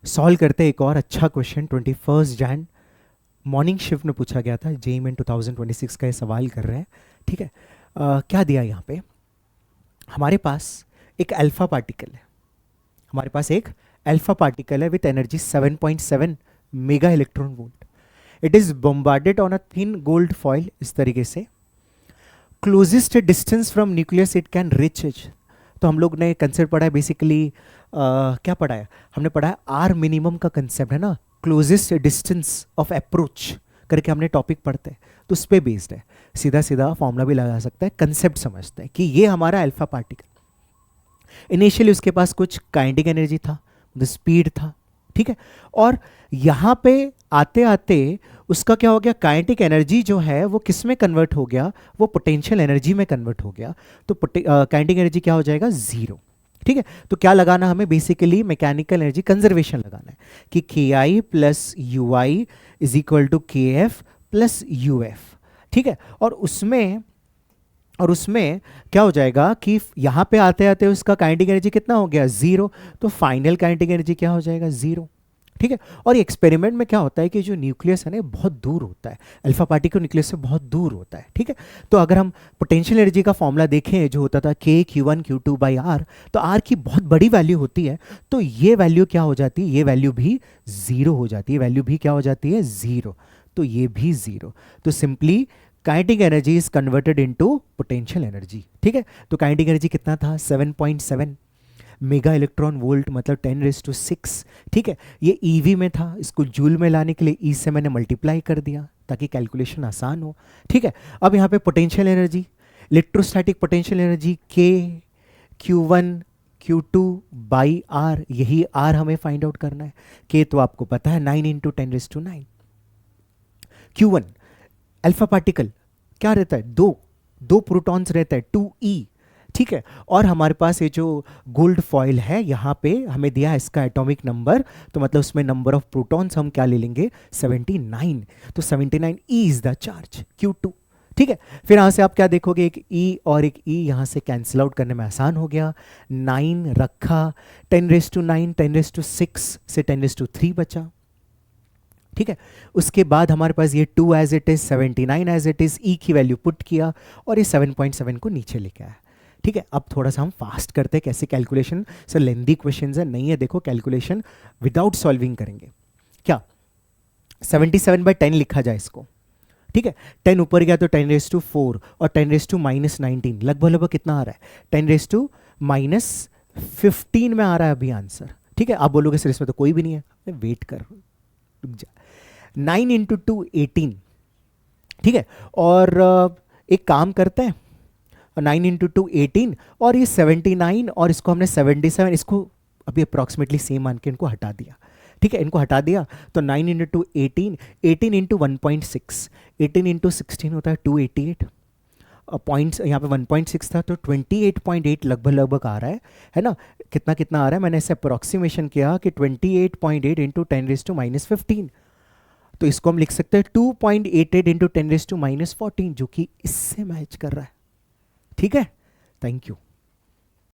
Solve करते हैं एक और अच्छा क्वेश्चन। 21 जैन मॉर्निंग शिफ्ट में पूछा गया था, जेईई में 2026 का ये सवाल कर रहे हैं। ठीक है, क्या दिया यहाँ पे, हमारे पास एक अल्फा पार्टिकल है, हमारे पास एक अल्फा पार्टिकल है with energy 7.7 mega electron volt. It is bombarded on a thin gold foil, इस तरीके से। Closest distance from nucleus it can reach is. तो हम लोग ने कंसेप्ट पढ़ा है बेसिकली, क्या पढ़ा है, हमने पढ़ा है आर मिनिमम का कंसेप्ट है ना, क्लोजेस्ट डिस्टेंस ऑफ अप्रोच करके हमने टॉपिक पढ़ते हैं, तो उस पर बेस्ड है। सीधा सीधा फॉर्मूला भी लगा सकता है, कंसेप्ट समझते हैं कि ये हमारा अल्फा पार्टिकल, इनिशियली उसके पास कुछ काइनेटिक एनर्जी था, स्पीड था। ठीक है, और यहाँ पे आते आते उसका क्या हो गया, काइनेटिक एनर्जी जो है वो किस में कन्वर्ट हो गया, वो पोटेंशियल एनर्जी में कन्वर्ट हो गया। तो काइनेटिक एनर्जी क्या हो जाएगा, जीरो। ठीक है, तो क्या लगाना हमें, बेसिकली मैकेनिकल एनर्जी कंजर्वेशन लगाना है कि K I plus U I is equal to K F plus U F. ठीक है, और उसमें क्या हो जाएगा कि यहाँ पे आते आते उसका काइनेटिक एनर्जी कितना हो गया, जीरो। तो फाइनल काइनेटिक एनर्जी क्या हो जाएगा, जीरो। ठीक है, और एक्सपेरिमेंट में क्या होता है कि जो न्यूक्लियस है ना बहुत दूर होता है, अल्फा पार्टिकल न्यूक्लियस से बहुत दूर होता है। ठीक है, तो अगर हम पोटेंशियल एनर्जी का फॉर्मूला देखें जो होता था के Q1 Q2 बाई आर, तो आर की बहुत बड़ी वैल्यू होती है, तो ये वैल्यू क्या हो जाती है, ये वैल्यू भी जीरो हो जाती है, वैल्यू भी क्या हो जाती है, जीरो। तो ये भी जीरो। तो simply kinetic energy is converted into potential energy. ठीक है, तो काइनेटिक एनर्जी कितना था, 7.7 मेगा इलेक्ट्रॉन वोल्ट, मतलब 10⁶। ठीक है, ये ईवी में था, इसको जूल में लाने के लिए ई से मैंने मल्टीप्लाई कर दिया ताकि कैलकुलेशन आसान हो। ठीक है, अब यहाँ पे potential energy, electrostatic potential energy के Q1 Q2 बाई आर, यही आर हमें फाइंड आउट करना है। के तो आपको पता है 9 × 10⁹। Q1 अल्फा पार्टिकल क्या रहता है, दो दो प्रोटॉन्स रहता है, 2e। ठीक है, और हमारे पास ये जो गोल्ड फॉइल है यहाँ पे हमें दिया है इसका एटॉमिक नंबर, तो मतलब उसमें नंबर ऑफ प्रोटॉन्स हम क्या ले लेंगे, 79। तो 79 E is the charge Q2। ठीक है, फिर यहाँ से आप क्या देखोगे, एक E और एक E यहाँ से कैंसिल आउट करने में आसान हो गया, 9 रखा, 10⁹, 10⁶ से 10�3 बचा। ठीक है, उसके बाद हमारे पास ये 2 as it is, 79 as it is, E की वैल्यू पुट किया और ये 7.7 को नीचे लेके आया। ठीक है, अब थोड़ा सा हम फास्ट करते हैं, कैसे कैलकुलेशन, सर लेंदी क्वेश्चन है नहीं है, देखो कैलकुलेशन विदाउट सॉल्विंग करेंगे। क्या 77/10 लिखा जाए इसको। ठीक है, 10 ऊपर गया तो 10⁴ और 10⁻⁻19 लगभग लगभग कितना आ रहा है, 10⁻⁻15 में आ रहा है अभी आंसर। ठीक है, आप बोलोगे सर इसमें तो कोई भी नहीं है, वेट कर, रुक जा। 9 × 2 18। ठीक है, और एक काम करते हैं, 9 × 2 18 और ये 79 और इसको हमने 77, इसको अभी अप्रॉक्सीमेटली सेम मान के इनको हटा दिया। ठीक है, इनको हटा दिया तो 9 × 2 18, 18 × 1.6, 18 × 16 होता है 288। पॉइंट्स यहाँ पे 1.6 था तो 28.8 लगभग लगभग आ रहा है ना। कितना कितना आ रहा है, मैंने ऐसे अप्रोक्सीमेशन किया कि 28.8 × 10⁻⁻15। तो इसको हम लिख सकते हैं 2.88 × 10⁻⁻14, जो कि इससे मैच कर रहा है। ठीक है, थैंक यू।